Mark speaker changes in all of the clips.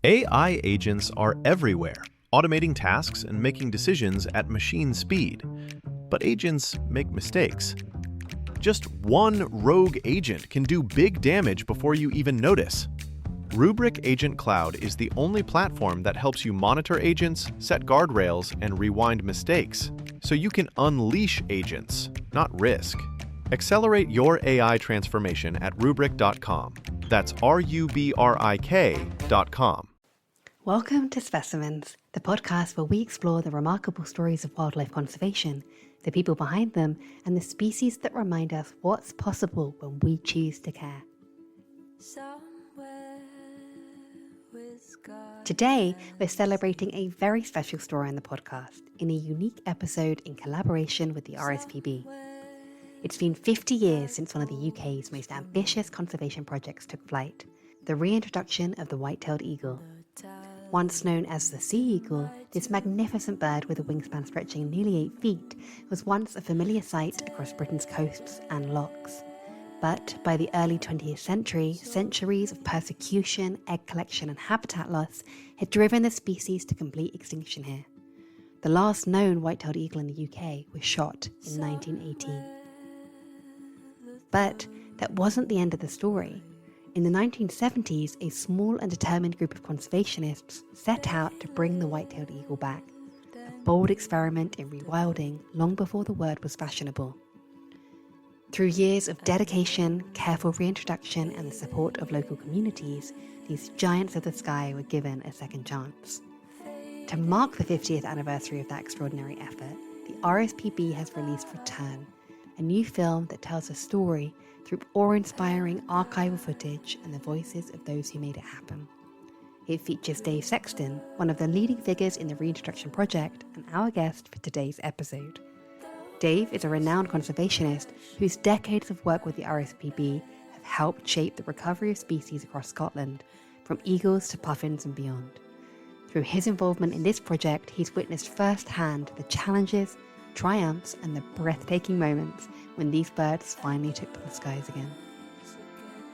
Speaker 1: AI agents are everywhere, automating tasks and making decisions at machine speed. But agents make mistakes. Just one rogue agent can do big damage before you even notice. Rubrik Agent Cloud is the only platform that helps you monitor agents, set guardrails, and rewind mistakes, so you can unleash agents, not risk. Accelerate your AI transformation at rubrik.com. That's RUBRIK.com.
Speaker 2: Welcome to Specimens, the podcast where we explore the remarkable stories of wildlife conservation, the people behind them, and the species that remind us what's possible when we choose to care. Today, we're celebrating a very special story on the podcast in a unique episode in collaboration with the RSPB. It's been 50 years since one of the UK's most ambitious conservation projects took flight, the reintroduction of the white-tailed eagle. Once known as the sea eagle, this magnificent bird with a wingspan stretching nearly 8 feet was once a familiar sight across Britain's coasts and lochs. But by the early 20th century, centuries of persecution, egg collection and habitat loss had driven the species to complete extinction here. The last known white-tailed eagle in the UK was shot in 1918. But that wasn't the end of the story. In the 1970s, a small and determined group of conservationists set out to bring the white-tailed eagle back, a bold experiment in rewilding long before the word was fashionable. Through years of dedication, careful reintroduction, and the support of local communities, these giants of the sky were given a second chance. To mark the 50th anniversary of that extraordinary effort, the RSPB has released Return, a new film that tells a story through awe-inspiring archival footage and the voices of those who made it happen. It features Dave Sexton, one of the leading figures in the reintroduction project, and our guest for today's episode. Dave is a renowned conservationist whose decades of work with the RSPB have helped shape the recovery of species across Scotland, from eagles to puffins and beyond. Through his involvement in this project, he's witnessed firsthand the challenges, triumphs, and the breathtaking moments when these birds finally took to the skies again.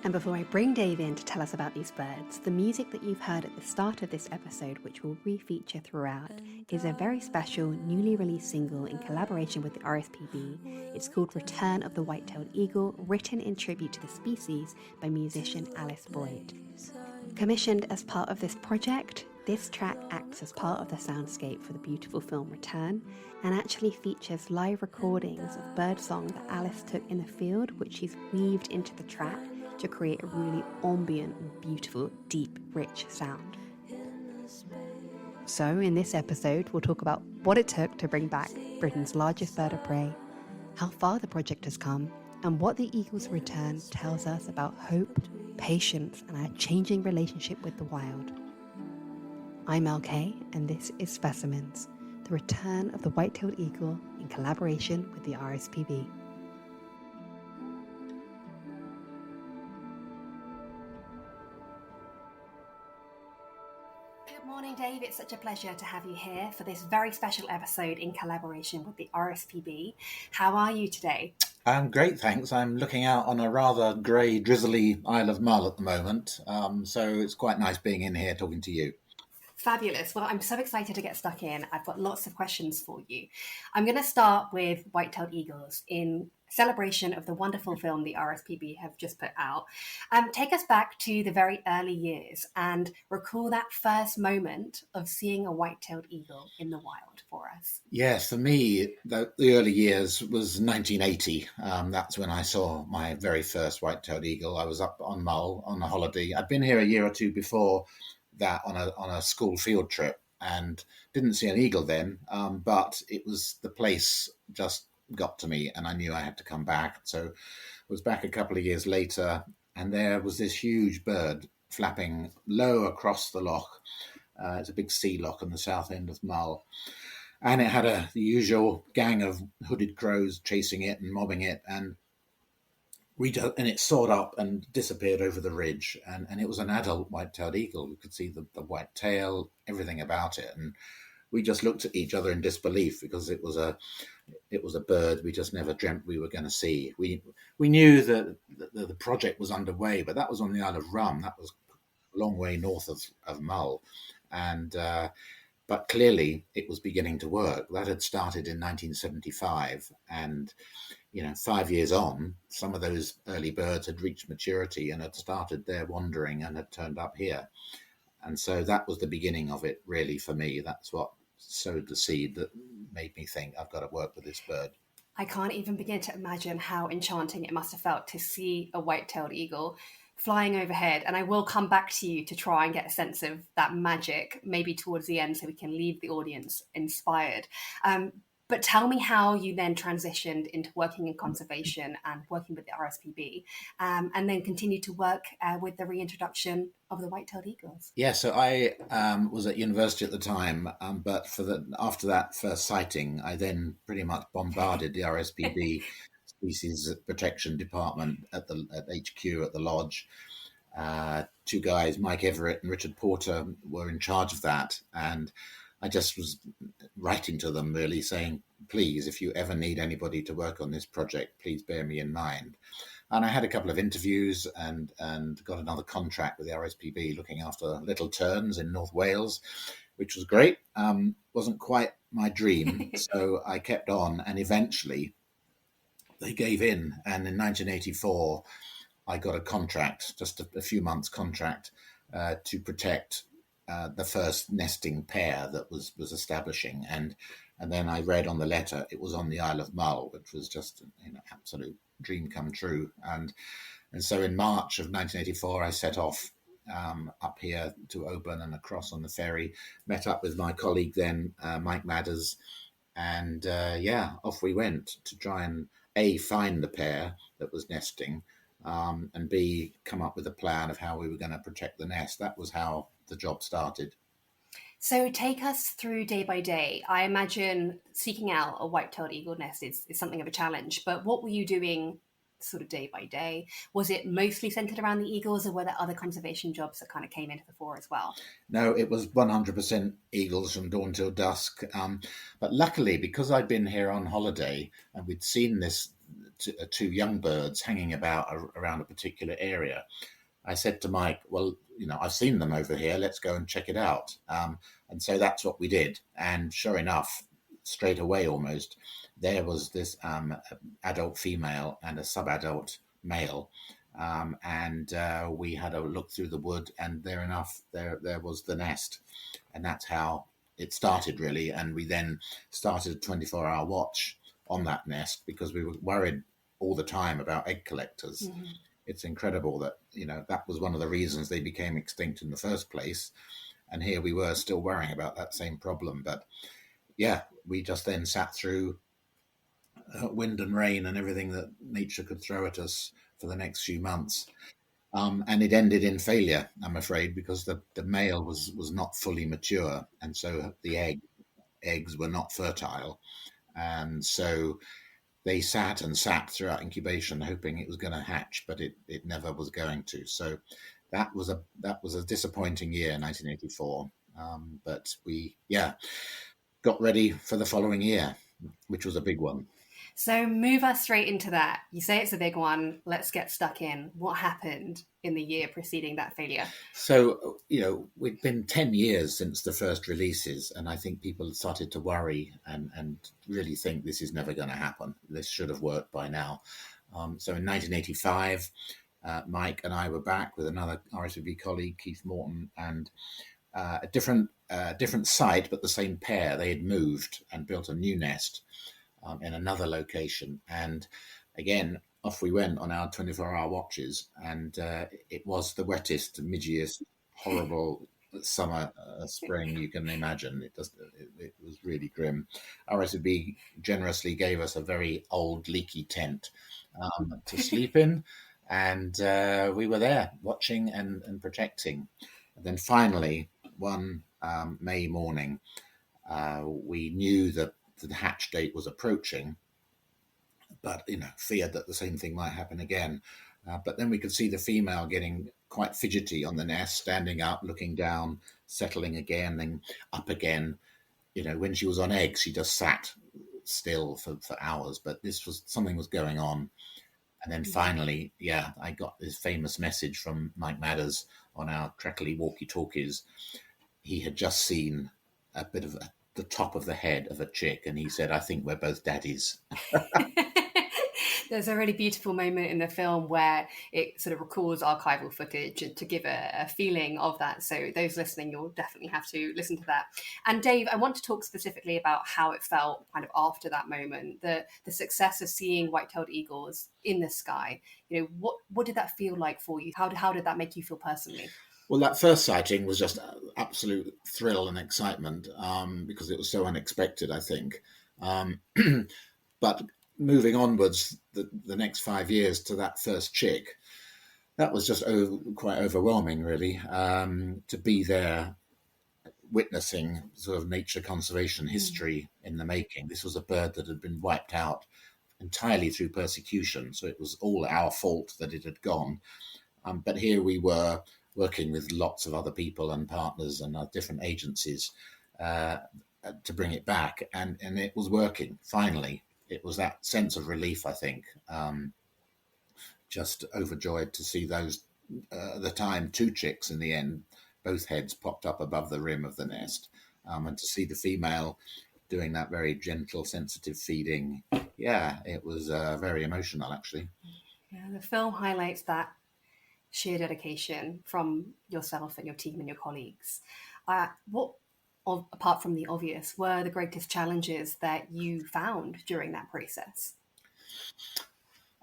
Speaker 2: And before I bring Dave in to tell us about these birds, the music that you've heard at the start of this episode, which will re-feature throughout, is a very special, newly released single in collaboration with the RSPB. It's called Return of the White-tailed Eagle, written in tribute to the species by musician Alice Boyd. Commissioned as part of this project, this track acts as part of the soundscape for the beautiful film Return, and actually features live recordings of birdsong that Alice took in the field, which she's weaved into the track to create a really ambient and beautiful, deep, rich sound. So in this episode, we'll talk about what it took to bring back Britain's largest bird of prey, how far the project has come, and what the eagle's return tells us about hope, patience, and our changing relationship with the wild. I'm Elle Kaye, and this is Specimens, the return of the white-tailed eagle in collaboration with the RSPB. Good morning, Dave. It's such a pleasure to have you here for this very special episode in collaboration with the RSPB. How are you today?
Speaker 3: I'm great, thanks. I'm looking out on a rather grey, drizzly Isle of Mull at the moment, so it's quite nice being in here talking to you.
Speaker 2: Fabulous. Well, I'm so excited to get stuck in. I've got lots of questions for you. I'm going to start with white-tailed eagles in celebration of the wonderful film the RSPB have just put out. Take us back to the very early years and recall that first moment of seeing a white-tailed eagle in the wild for us.
Speaker 3: Yes, for me, the early years was 1980. That's when I saw my very first white-tailed eagle. I was up on Mull on a holiday. I'd been here a year or two before that on a school field trip and didn't see an eagle then, but it was the place just got to me and I knew I had to come back. So I was back a couple of years later and there was this huge bird flapping low across the loch. It's a big sea loch on the south end of Mull. And it had the usual gang of hooded crows chasing it and mobbing it. And it soared up and disappeared over the ridge, and it was an adult white-tailed eagle. We could see the white tail, everything about it, and we just looked at each other in disbelief because it was a bird we just never dreamt we were going to see. We knew that the project was underway, but that was on the Isle of Rum. That was long way north of Mull. And but clearly it was beginning to work. That had started in 1975, and 5 years on, some of those early birds had reached maturity and had started their wandering and had turned up here. And so that was the beginning of it, really, for me. That's what sowed the seed that made me think I've got to work with this bird.
Speaker 2: I can't even begin to imagine how enchanting it must have felt to see a white-tailed eagle flying overhead. And I will come back to you to try and get a sense of that magic, maybe towards the end, so we can leave the audience inspired. But tell me how you then transitioned into working in conservation and working with the RSPB, and then continued to work with the reintroduction of the white-tailed eagles.
Speaker 3: Yeah, so I was at university at the time, but after that first sighting, I then pretty much bombarded the RSPB Species Protection Department at HQ at the lodge. Two guys, Mike Everett and Richard Porter, were in charge of that, and I just was writing to them, really saying, please, if you ever need anybody to work on this project, please bear me in mind. And I had a couple of interviews and got another contract with the RSPB looking after little terns in North Wales, which was great. Wasn't quite my dream, so I kept on, and eventually they gave in. And in 1984, I got a contract, just a few months contract, to protect the first nesting pair that was establishing. And then I read on the letter it was on the Isle of Mull, which was just an absolute dream come true. And so in March of 1984, I set off up here to Oban and across on the ferry, met up with my colleague then, Mike Madders, and off we went to try and A, find the pair that was nesting, and B, come up with a plan of how we were going to protect the nest. That was how the job started.
Speaker 2: So take us through day by day. I imagine seeking out a white-tailed eagle nest is something of a challenge, but what were you doing sort of day by day? Was it mostly centered around the eagles, or were there other conservation jobs that kind of came into the fore as well?
Speaker 3: No, it was 100% eagles from dawn till dusk. But luckily, because I'd been here on holiday and we'd seen this two young birds hanging about around a particular area, I said to Mike, well, I've seen them over here. Let's go and check it out. And so that's what we did. And sure enough, straight away almost, there was this adult female and a sub-adult male. And we had a look through the wood, and there was the nest. And that's how it started, really. And we then started a 24-hour watch on that nest because we were worried all the time about egg collectors. Mm-hmm. It's incredible that, that was one of the reasons they became extinct in the first place. And here we were still worrying about that same problem. But yeah, we just then sat through wind and rain and everything that nature could throw at us for the next few months. And it ended in failure, I'm afraid, because the male was not fully mature. And so the eggs were not fertile. And so they sat throughout incubation, hoping it was going to hatch, but it never was going to. So that was a disappointing year, 1984. But we got ready for the following year, which was a big one.
Speaker 2: So move us straight into that. You say it's a big one. Let's get stuck in. What happened in the year preceding that failure?
Speaker 3: So, we'd been 10 years since the first releases, and I think people had started to worry and really think this is never going to happen. This should have worked by now. So in 1985, Mike and I were back with another RSPB colleague, Keith Morton, and a different site, but the same pair. They had moved and built a new nest in another location. And again, off we went on our 24-hour watches, and it was the wettest, midgiest, horrible summer, spring you can imagine. It was really grim. RSPB generously gave us a very old, leaky tent to sleep in, and we were there watching and protecting. And then finally, one May morning, we knew that the hatch date was approaching, but feared that the same thing might happen again. But then we could see the female getting quite fidgety on the nest, standing up, looking down, settling again, then up again. When she was on eggs, she just sat still for hours. But something was going on, And then finally, I got this famous message from Mike Madders on our crackly walkie-talkies. He had just seen a bit of the top of the head of a chick, and he said, "I think we're both daddies."
Speaker 4: There's a really beautiful moment in the film where it sort of recalls archival footage to give a feeling of that. So those listening, you'll definitely have to listen to that. And Dave, I want to talk specifically about how it felt kind of after that moment, the success of seeing white-tailed eagles in the sky. What did that feel like for you? How did that make you feel personally?
Speaker 3: Well, that first sighting was just absolute thrill and excitement because it was so unexpected, I think. But moving onwards, the next 5 years to that first chick, that was just quite overwhelming, really, to be there witnessing sort of nature conservation history in the making. This was a bird that had been wiped out entirely through persecution, so it was all our fault that it had gone. But here we were working with lots of other people and partners and different agencies to bring it back, and it was working, finally. It was that sense of relief, I think, just overjoyed to see those, at the time, 2 chicks in the end, both heads popped up above the rim of the nest, and to see the female doing that very gentle, sensitive feeding. Yeah, it was very emotional, actually.
Speaker 4: Yeah, the film highlights that sheer dedication from yourself and your team and your colleagues. What, apart from the obvious, were the greatest challenges that you found during that process?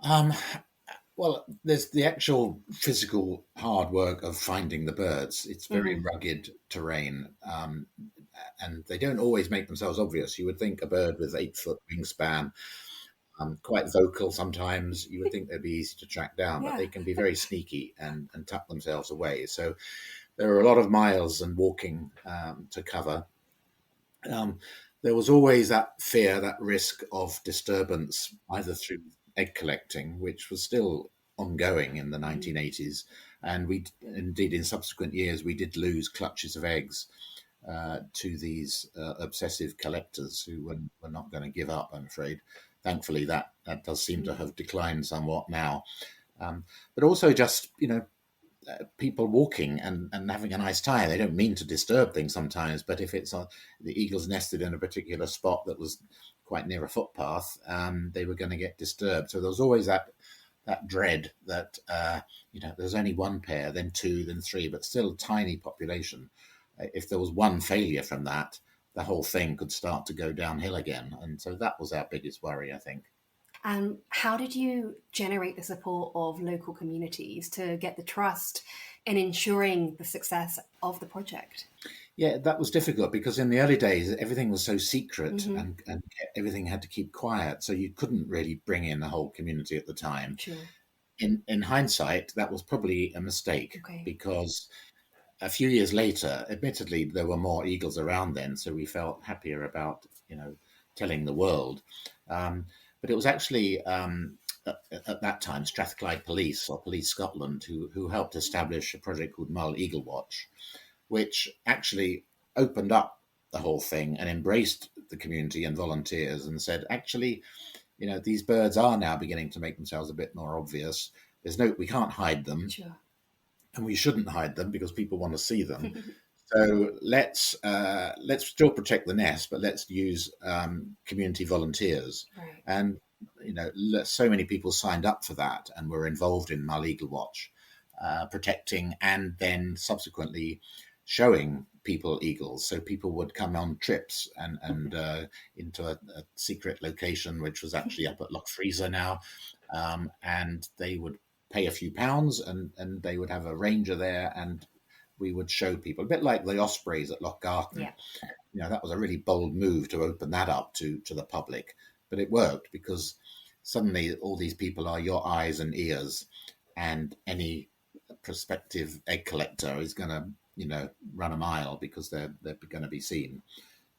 Speaker 3: Well, there's the actual physical hard work of finding the birds. It's very rugged terrain, and they don't always make themselves obvious. You would think a bird with 8-foot wingspan, quite vocal sometimes, you would think they'd be easy to track down, but they can be very sneaky and tuck themselves away. So there are a lot of miles and walking to cover. There was always that fear, that risk of disturbance, either through egg collecting, which was still ongoing in the 1980s. And indeed, in subsequent years, we did lose clutches of eggs to these obsessive collectors who were not going to give up, I'm afraid. Thankfully, that does seem to have declined somewhat now. But also just, people walking and having a nice time. They don't mean to disturb things sometimes, but if it's the eagles nested in a particular spot that was quite near a footpath, they were going to get disturbed. So there was always that dread that, there's only 1 pair, then 2, then 3, but still a tiny population. If there was one failure from that, the whole thing could start to go downhill again. And so that was our biggest worry, I think.
Speaker 4: And how did you generate the support of local communities to get the trust in ensuring the success of the project?
Speaker 3: Yeah, that was difficult because in the early days, everything was so secret and everything had to keep quiet. So you couldn't really bring in the whole community at the time.
Speaker 4: Sure.
Speaker 3: In hindsight, that was probably a mistake because a few years later, admittedly, there were more eagles around then. So we felt happier about, telling the world. But it was actually, at that time, Strathclyde Police or Police Scotland who helped establish a project called Mull Eagle Watch, which actually opened up the whole thing and embraced the community and volunteers and said, actually, these birds are now beginning to make themselves a bit more obvious. We can't hide them.
Speaker 4: Sure.
Speaker 3: And we shouldn't hide them because people want to see them. So let's still protect the nest, but let's use community volunteers.
Speaker 4: Right.
Speaker 3: And so many people signed up for that and were involved in Mull Eagle Watch, protecting and then subsequently showing people eagles. So people would come on trips and into a secret location, which was actually up at Loch Freezer now, and they would pay a few pounds and they would have a ranger there and we would show people, a bit like the ospreys at Loch Garten.
Speaker 4: Yeah.
Speaker 3: That was a really bold move to open that up to the public, but it worked because suddenly all these people are your eyes and ears, and any prospective egg collector is going to, run a mile because they're going to be seen.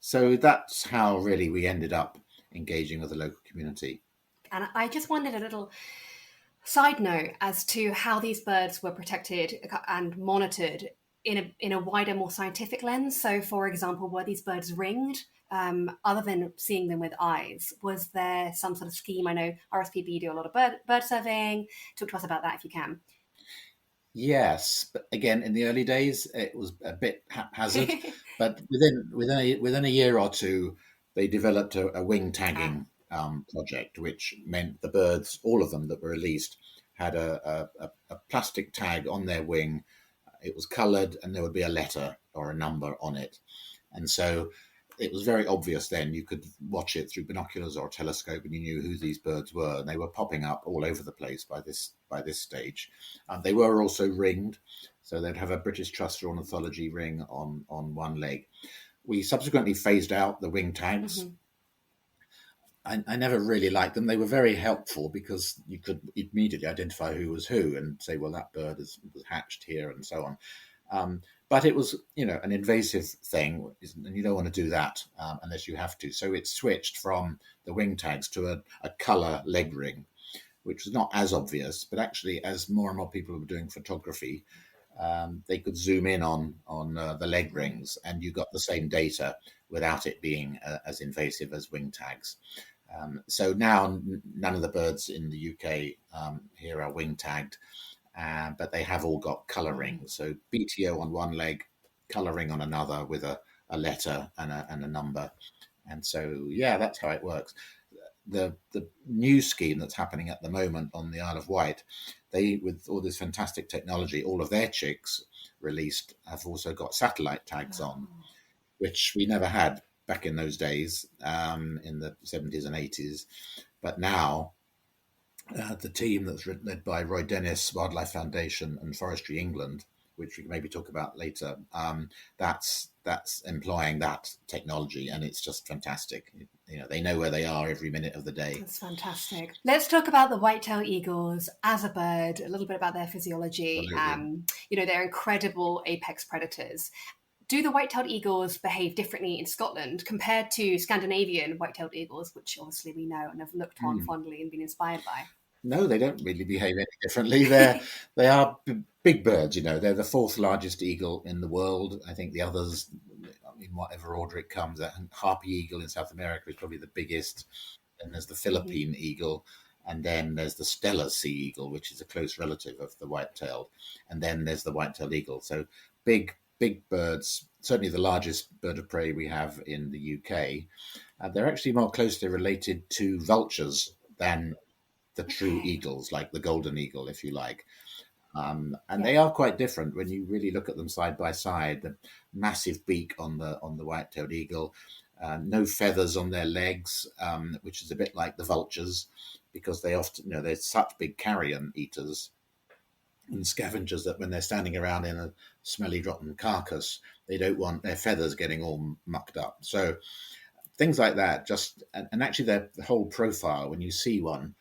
Speaker 3: So that's how really we ended up engaging with the local community.
Speaker 4: And I just wondered a little side note as to how these birds were protected and monitored in a wider, more scientific lens. So, for example, were these birds ringed? Other than seeing them with eyes, was there some sort of scheme? I know RSPB do a lot of bird surveying. Talk to us about that if you can.
Speaker 3: Yes, but again, in the early days, it was a bit haphazard. But within a year or two, they developed a wing tagging project, which meant the birds, all of them that were released, had a plastic tag on their wing. It was coloured, and there would be a letter or a number on it, and so it was very obvious then. You could watch it through binoculars or a telescope, and you knew who these birds were. And they were popping up all over the place by this stage. They were also ringed, so they'd have a British Trust for Ornithology ring on one leg. We subsequently phased out the wing tags. I never really liked them. They were very helpful because you could immediately identify who was who and say, well, that bird was hatched here and so on. But it was, an invasive thing, and you don't want to do that unless you have to. So it switched from the wing tags to a colour leg ring, which was not as obvious, but actually as more and more people were doing photography, they could zoom in on the leg rings, and you got the same data without it being as invasive as wing tags. So now none of the birds in the UK here are wing tagged, but they have all got colouring. So BTO on one leg, colouring on another with a letter and a number. And so, yeah, that's how it works. The new scheme that's happening at the moment on the Isle of Wight, they, with all this fantastic technology, all of their chicks released have also got satellite tags on, which we never had back in those days, in the 70s and 80s. But now the team that's led by Roy Dennis, Wildlife Foundation and Forestry England, which we can maybe talk about later, that's employing that technology, and it's just fantastic. They know where they are every minute of the day.
Speaker 4: That's fantastic. Let's talk about the white-tailed eagles as a bird, a little bit about their physiology. They're incredible apex predators. Do the white-tailed eagles behave differently in Scotland compared to Scandinavian white-tailed eagles, which obviously we know and have looked on fondly and been inspired by?
Speaker 3: No, they don't really behave any differently. They are big birds. They're the fourth largest eagle in the world. I think the others, in whatever order it comes, harpy eagle in South America is probably the biggest. Then there's the Philippine eagle, and then there's the Steller sea eagle, which is a close relative of the white-tailed, and then there's the white-tailed eagle. So big birds, certainly the largest bird of prey we have in the UK. They're actually more closely related to vultures than the true eagles, like the golden eagle, if you like. They are quite different when you really look at them side by side. The massive beak on the white-tailed eagle, no feathers on their legs, which is a bit like the vultures, because they often, they're such big carrion eaters and scavengers that when they're standing around in a smelly, rotten carcass, they don't want their feathers getting all mucked up. So things like that, and actually the whole profile, when you see one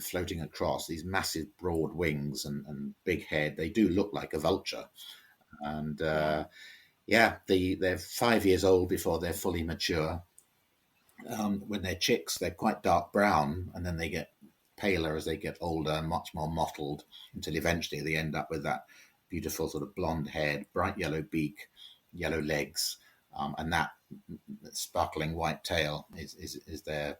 Speaker 3: floating across, these massive broad wings and big head, they do look like a vulture. And they're 5 years old before they're fully mature. When they're chicks, they're quite dark brown, and then they get paler as they get older and much more mottled, until eventually they end up with that beautiful sort of blonde head, bright yellow beak, yellow legs, and that sparkling white tail is their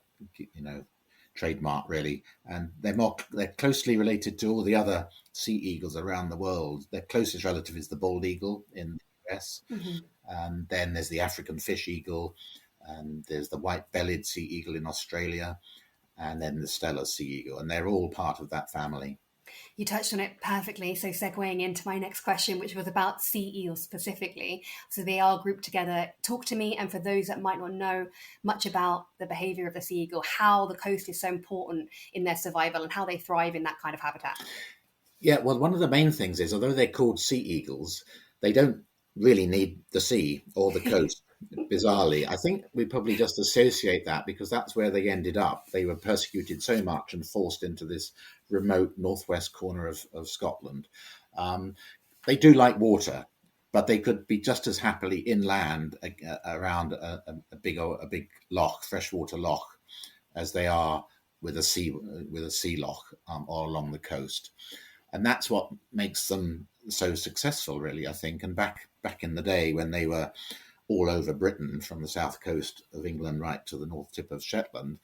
Speaker 3: trademark, really. And they're closely related to all the other sea eagles around the world. Their closest relative is the bald eagle in the US, and then there's the African fish eagle, and there's the white-bellied sea eagle in Australia, and then the Steller sea eagle, and they're all part of that family.
Speaker 4: You touched on it perfectly, so segueing into my next question, which was about sea eels specifically. So they are grouped together. Talk to me, and for those that might not know much about the behaviour of the sea eagle, how the coast is so important in their survival and how they thrive in that kind of habitat.
Speaker 3: Yeah, well, one of the main things is, although they're called sea eagles, they don't really need the sea or the coast. Bizarrely, I think we probably just associate that because that's where they ended up. They were persecuted so much and forced into this remote northwest corner of Scotland. They do like water, but they could be just as happily inland around a big loch, freshwater loch, as they are with a sea loch or along the coast. And that's what makes them so successful, really, I think. And back in the day when they were all over Britain, from the south coast of England right to the north tip of Shetland,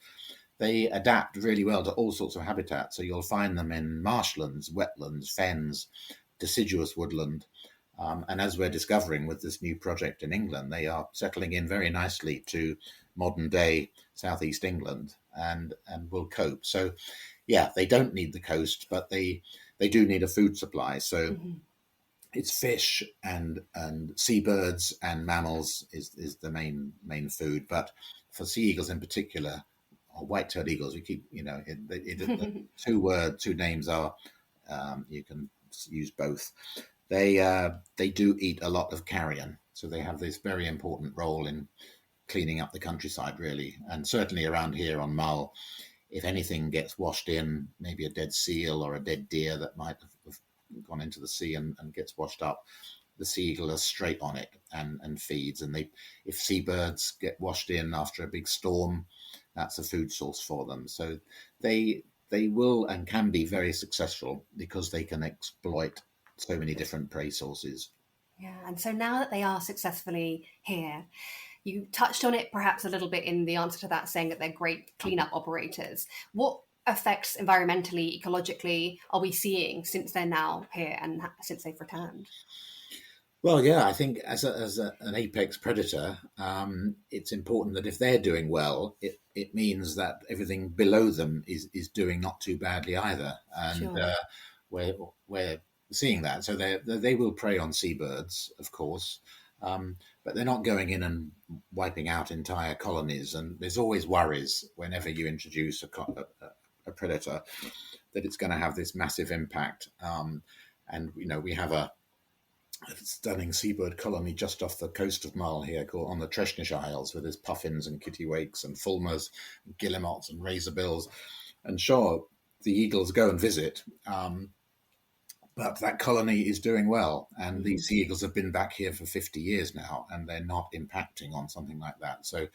Speaker 3: they adapt really well to all sorts of habitats. So you'll find them in marshlands, wetlands, fens, deciduous woodland. And as we're discovering with this new project in England, they are settling in very nicely to modern day southeast England and will cope. So, yeah, they don't need the coast, but they do need a food supply. So it's fish and seabirds and mammals is the main food. But for sea eagles in particular, or white-tailed eagles, we keep, the two names are, you can use both. They do eat a lot of carrion, so they have this very important role in cleaning up the countryside, really. And certainly around here on Mull, if anything gets washed in, maybe a dead seal or a dead deer that might have gone into the sea and gets washed up, the sea eagle is straight on it and feeds. And if seabirds get washed in after a big storm, that's a food source for them. So they will and can be very successful because they can exploit so many different prey sources.
Speaker 4: Yeah, and so now that they are successfully here, you touched on it perhaps a little bit in the answer to that, saying that they're great cleanup operators. What effects environmentally, ecologically are we seeing since they're now here and since they've returned?
Speaker 3: Well, yeah, I think as an apex predator, it's important that if they're doing well, it means that everything below them is doing not too badly either. And sure. We're seeing that. So they will prey on seabirds, of course, but they're not going in and wiping out entire colonies. And there's always worries whenever you introduce a predator that it's going to have this massive impact. And we have a stunning seabird colony just off the coast of Mull here, called on the Treshnish Isles, where there's puffins and kittiwakes and fulmars, and guillemots and razorbills. And sure, the eagles go and visit, but that colony is doing well. And these sea eagles have been back here for 50 years now, and they're not impacting on something like that. So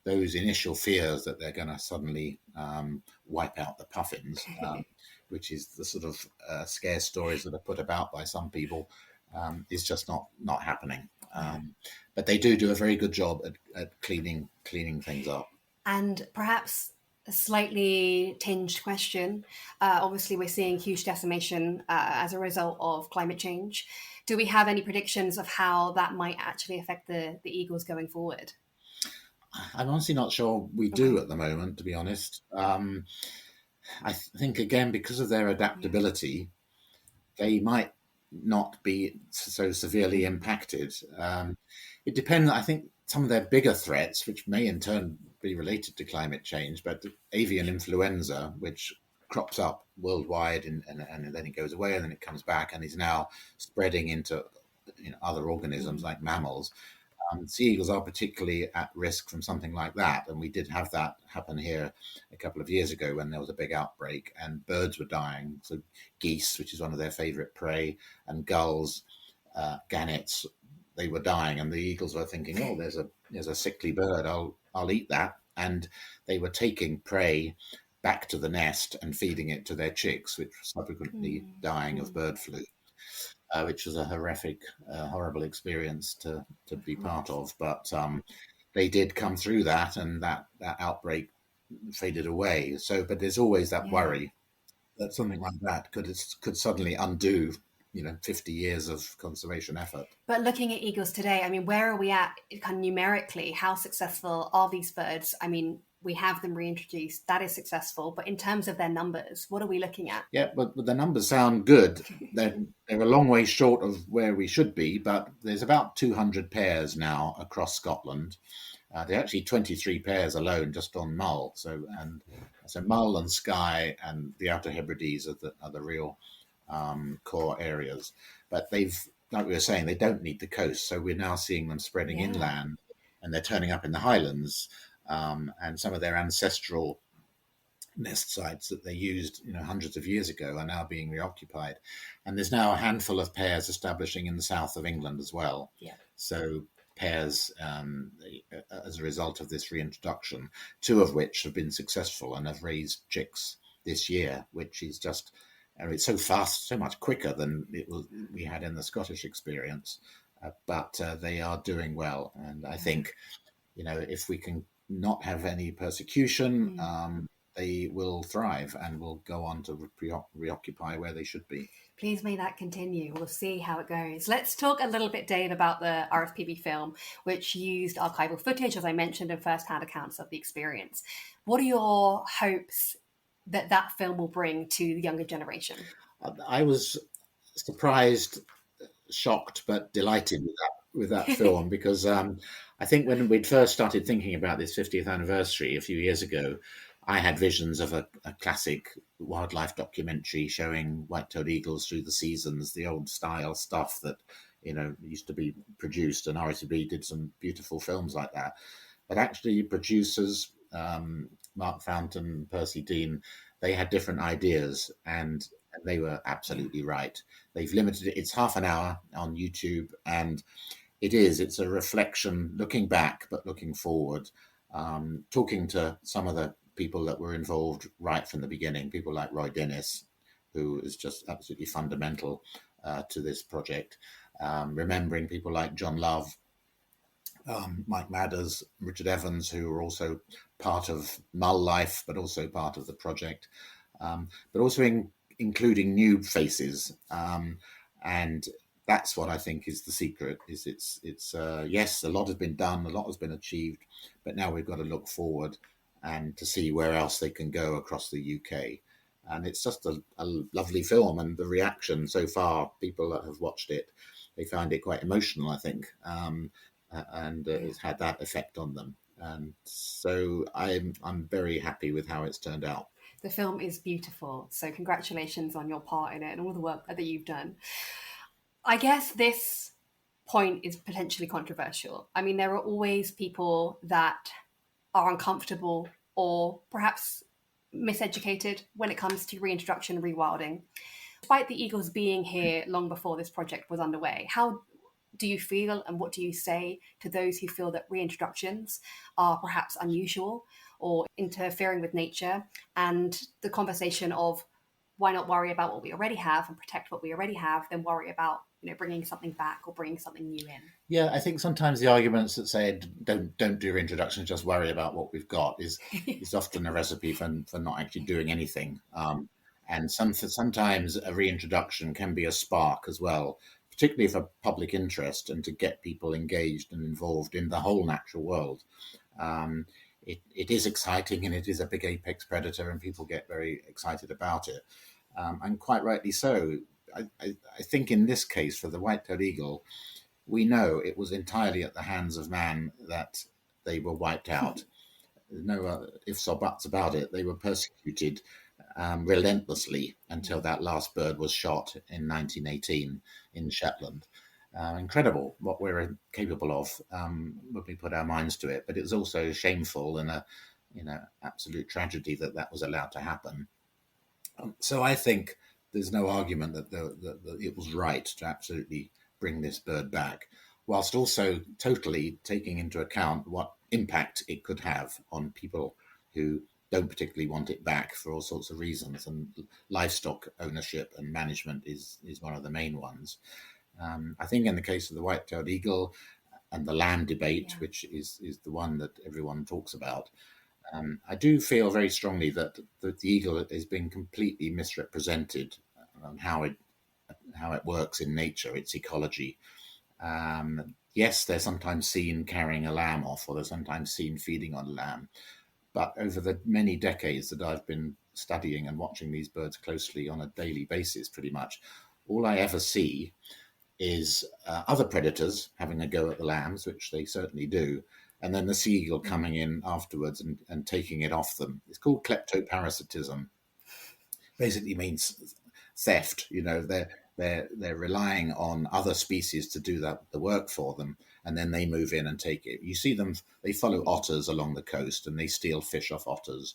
Speaker 3: those initial fears that they're going to suddenly wipe out the puffins, which is the sort of scare stories that are put about by some people, is just not happening. But they do a very good job at cleaning things up.
Speaker 4: And perhaps a slightly tinged question. Obviously, we're seeing huge decimation as a result of climate change. Do we have any predictions of how that might actually affect the eagles going forward?
Speaker 3: I'm honestly not sure we do at the moment, to be honest. I think, again, because of their adaptability, they might not be so severely impacted. It depends. I think some of their bigger threats, which may in turn be related to climate change, but avian influenza, which crops up worldwide and then it goes away and then it comes back and is now spreading into other organisms like mammals. Sea eagles are particularly at risk from something like that. And we did have that happen here a couple of years ago when there was a big outbreak and birds were dying. So geese, which is one of their favorite prey, and gulls, gannets, they were dying. And the eagles were thinking, oh, there's a sickly bird, I'll eat that. And they were taking prey back to the nest and feeding it to their chicks, which were subsequently dying of bird flu. Which was a horrible experience to be part of. But they did come through that, and that outbreak faded away. So, but there's always that worry that something like that could suddenly undo 50 years of conservation effort.
Speaker 4: But looking at eagles today, I mean, where are we at kind of numerically? How successful are these birds? I mean, we have them reintroduced. That is successful. But in terms of their numbers, what are we looking at?
Speaker 3: Yeah, but the numbers sound good. They're a long way short of where we should be, but there's about 200 pairs now across Scotland. There are actually 23 pairs alone just on Mull. So Mull and Skye and the Outer Hebrides are the real core areas. But like we were saying, they don't need the coast. So we're now seeing them spreading inland, and they're turning up in the Highlands. And some of their ancestral nest sites that they used hundreds of years ago are now being reoccupied. And there's now a handful of pairs establishing in the south of England as well. Yeah. So pairs, as a result of this reintroduction, 2 of which have been successful and have raised chicks this year, which is just and it's so fast, so much quicker than we had in the Scottish experience. But they are doing well, and I think, if we can not have any persecution, they will thrive and will go on to reoccupy where they should be.
Speaker 4: Please may that continue. We'll see how it goes. Let's talk a little bit, Dave, about the RSPB film, which used archival footage, as I mentioned, and first-hand accounts of the experience. What are your hopes that film will bring to the younger generation?
Speaker 3: I was surprised, shocked, but delighted with that film because I think when we'd first started thinking about this 50th anniversary a few years ago, I had visions of a classic wildlife documentary showing white-tailed eagles through the seasons, the old style stuff that used to be produced, and RSPB did some beautiful films like that. But actually, producers Mark Fountain, Percy Dean, they had different ideas, and they were absolutely right. They've limited it. It's half an hour on YouTube, and it's a reflection, looking back, but looking forward, talking to some of the people that were involved right from the beginning, people like Roy Dennis, who is just absolutely fundamental to this project, remembering people like John Love, Mike Madders, Richard Evans, who were also part of Mull life, but also part of the project, but also including new faces. And that's what I think is the secret. Yes, a lot has been done, a lot has been achieved, but now we've got to look forward and to see where else they can go across the UK. And it's just a lovely film, and the reaction so far, people that have watched it, they found it quite emotional, I think, and it's had that effect on them. And so I'm very happy with how it's turned out.
Speaker 4: The film is beautiful, so congratulations on your part in it and all the work that you've done. I guess this point is potentially controversial. I mean, there are always people that are uncomfortable or perhaps miseducated when it comes to reintroduction and rewilding. Despite the eagles being here long before this project was underway, how do you feel and what do you say to those who feel that reintroductions are perhaps unusual or interfering with nature, and the conversation of why not worry about what we already have and protect what we already have, then worry about bringing something back or bringing something new in?
Speaker 3: Yeah, I think sometimes the arguments that say don't do reintroductions, just worry about what we've got is often a recipe for not actually doing anything. And sometimes a reintroduction can be a spark as well, particularly for public interest and to get people engaged and involved in the whole natural world. It is exciting, and it is a big apex predator, and people get very excited about it, and quite rightly so. I think in this case, for the white-tailed eagle, we know it was entirely at the hands of man that they were wiped out. No ifs or buts about it. They were persecuted relentlessly until that last bird was shot in 1918 in Shetland. Incredible what we're capable of when we put our minds to it, but it was also shameful and a absolute tragedy that was allowed to happen. So I think there's no argument that it was right to absolutely bring this bird back, whilst also totally taking into account what impact it could have on people who don't particularly want it back for all sorts of reasons. And livestock ownership and management is one of the main ones. I think in the case of the white-tailed eagle and the lamb debate, which is the one that everyone talks about, I do feel very strongly that the eagle is being completely misrepresented on how it works in nature, its ecology. Yes, they're sometimes seen carrying a lamb off, or they're sometimes seen feeding on a lamb. But over the many decades that I've been studying and watching these birds closely on a daily basis, pretty much, all I ever see is other predators having a go at the lambs, which they certainly do, and then the sea eagle coming in afterwards and taking it off them. It's called kleptoparasitism. Basically means theft. They're relying on other species to do the work for them, and then they move in and take it. You see them; they follow otters along the coast, and they steal fish off otters.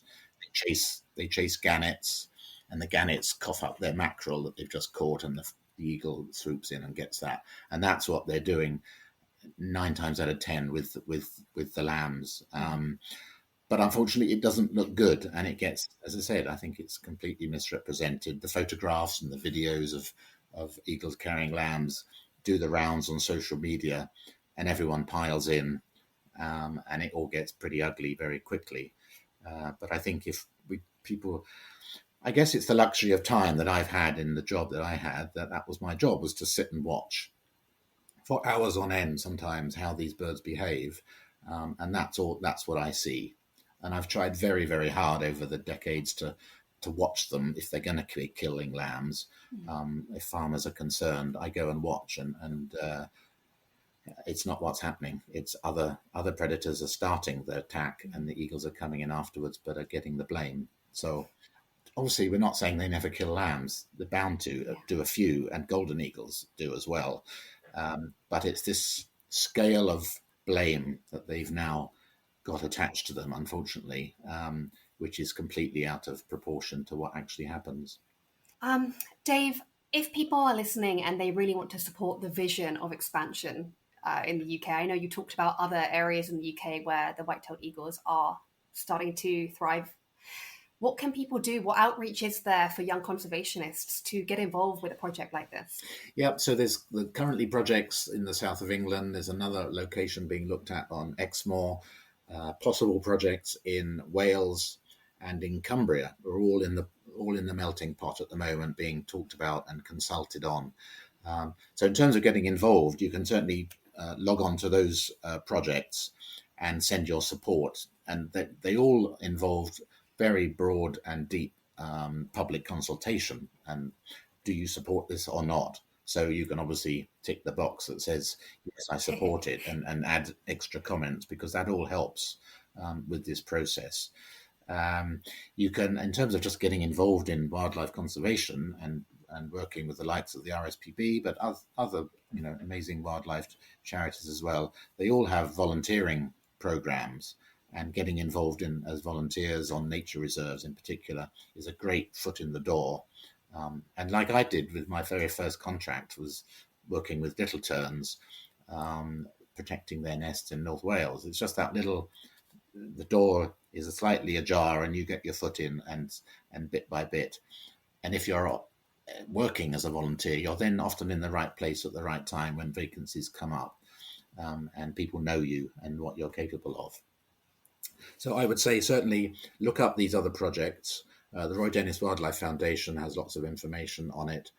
Speaker 3: They chase gannets, and the gannets cough up their mackerel that they've just caught, and the eagle swoops in and gets that. And that's what they're doing 9 times out of 10 with the lambs. But unfortunately, it doesn't look good, and it gets, as I said, I think it's completely misrepresented. The photographs and the videos of eagles carrying lambs do the rounds on social media, and everyone piles in, and it all gets pretty ugly very quickly. But I think if people, I guess it's the luxury of time that I've had in the job that I had, that was my job, was to sit and watch for hours on end sometimes how these birds behave. And that's what I see. And I've tried very, very hard over the decades to watch them if they're going to be killing lambs. If farmers are concerned, I go and watch, and it's not what's happening. It's other predators are starting the attack, and the eagles are coming in afterwards, but are getting the blame. So obviously, we're not saying they never kill lambs. They're bound to do a few, and golden eagles do as well. But it's this scale of blame that they've now got attached to them, unfortunately, which is completely out of proportion to what actually happens.
Speaker 4: Dave, if people are listening and they really want to support the vision of expansion in the UK, I know you talked about other areas in the UK where the white-tailed eagles are starting to thrive. What can people do? What outreach is there for young conservationists to get involved with a project like this?
Speaker 3: Yep, so there's currently projects in the south of England. There's another location being looked at on Exmoor, possible projects in Wales and in Cumbria. We're all in the melting pot at the moment, being talked about and consulted on. So in terms of getting involved, you can certainly log on to those projects and send your support. And they all involved very broad and deep public consultation. And do you support this or not? So you can obviously tick the box that says, yes, I support it, and add extra comments, because that all helps with this process. You can, in terms of just getting involved in wildlife conservation and working with the likes of the RSPB, but other amazing wildlife charities as well, they all have volunteering programs. And getting involved as volunteers on nature reserves in particular is a great foot in the door. And like I did with my very first contract, was working with little terns, protecting their nests in North Wales. It's just that the door is slightly ajar and you get your foot in, and bit by bit. And if you're working as a volunteer, you're then often in the right place at the right time when vacancies come up, and people know you and what you're capable of. So I would say certainly look up these other projects. The Roy Dennis Wildlife Foundation has lots of information on it,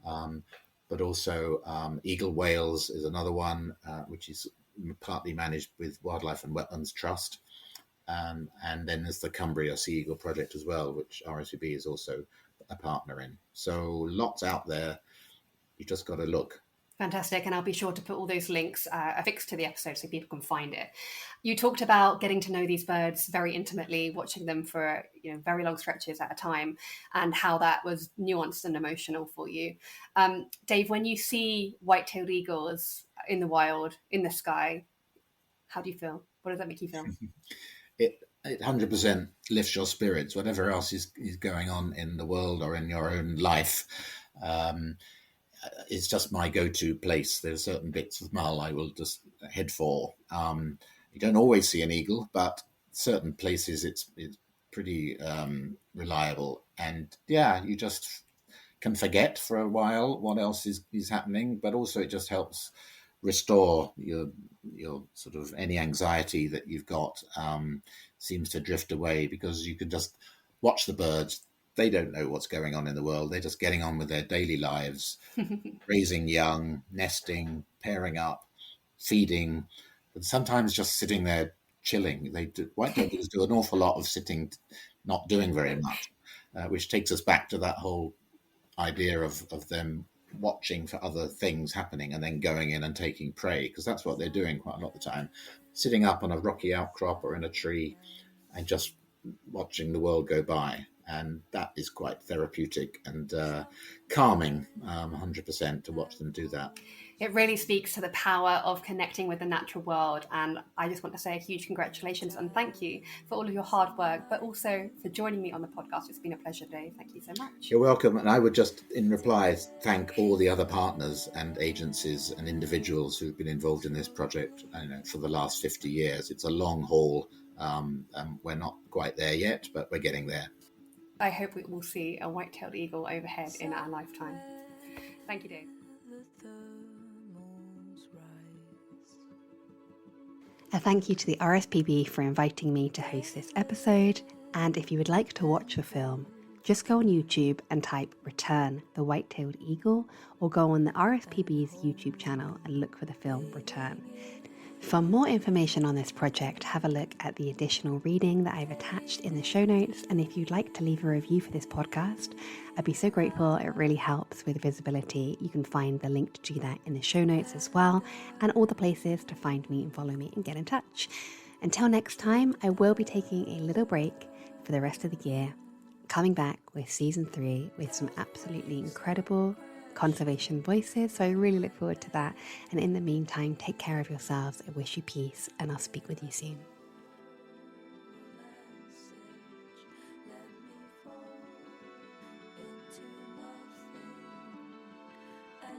Speaker 3: but also Eagle Wales is another one, which is partly managed with Wildlife and Wetlands Trust. And then there's the Cumbria Sea Eagle Project as well, which RSPB is also a partner in. So lots out there. You've just got to look.
Speaker 4: Fantastic. And I'll be sure to put all those links affixed to the episode so people can find it. You talked about getting to know these birds very intimately, watching them for very long stretches at a time, and how that was nuanced and emotional for you. Dave, when you see white-tailed eagles in the wild, in the sky, how do you feel? What does that make you feel?
Speaker 3: It 100% lifts your spirits, whatever else is going on in the world or in your own life. It's just my go-to place. There are certain bits of Mull I will just head for. You don't always see an eagle, but certain places it's pretty reliable. And yeah, you just can forget for a while what else is happening, but also it just helps restore your sort of any anxiety that you've got seems to drift away, because you can just watch the birds. They don't know what's going on in the world. They're just getting on with their daily lives, raising young, nesting, pairing up, feeding, but sometimes just sitting there chilling. White-tailed eagles do an awful lot of sitting, not doing very much, which takes us back to that whole idea of them watching for other things happening and then going in and taking prey, because that's what they're doing quite a lot of the time, sitting up on a rocky outcrop or in a tree and just watching the world go by. And that is quite therapeutic and calming, 100%, to watch them do that.
Speaker 4: It really speaks to the power of connecting with the natural world. And I just want to say a huge congratulations and thank you for all of your hard work, but also for joining me on the podcast. It's been a pleasure, Dave. Thank you so much.
Speaker 3: You're welcome. And I would just, in reply, thank all the other partners and agencies and individuals who've been involved in this project for the last 50 years. It's a long haul. We're not quite there yet, but we're getting there.
Speaker 4: I hope we will see a white-tailed eagle overhead in our lifetime. Thank you, Dave.
Speaker 2: A thank you to the RSPB for inviting me to host this episode, and if you would like to watch the film, just go on YouTube and type Return, the White-tailed Eagle, or go on the RSPB's YouTube channel and look for the film Return. For more information on this project, have a look at the additional reading that I've attached in the show notes, and if you'd like to leave a review for this podcast, I'd be so grateful. It really helps with visibility. You can find the link to do that in the show notes as well, and all the places to find me and follow me and get in touch. Until next time, I will be taking a little break for the rest of the year, coming back with season 3 with some absolutely incredible conservation voices, so I really look forward to that. And in the meantime, take care of yourselves. I wish you peace, and I'll speak with you soon.
Speaker 5: And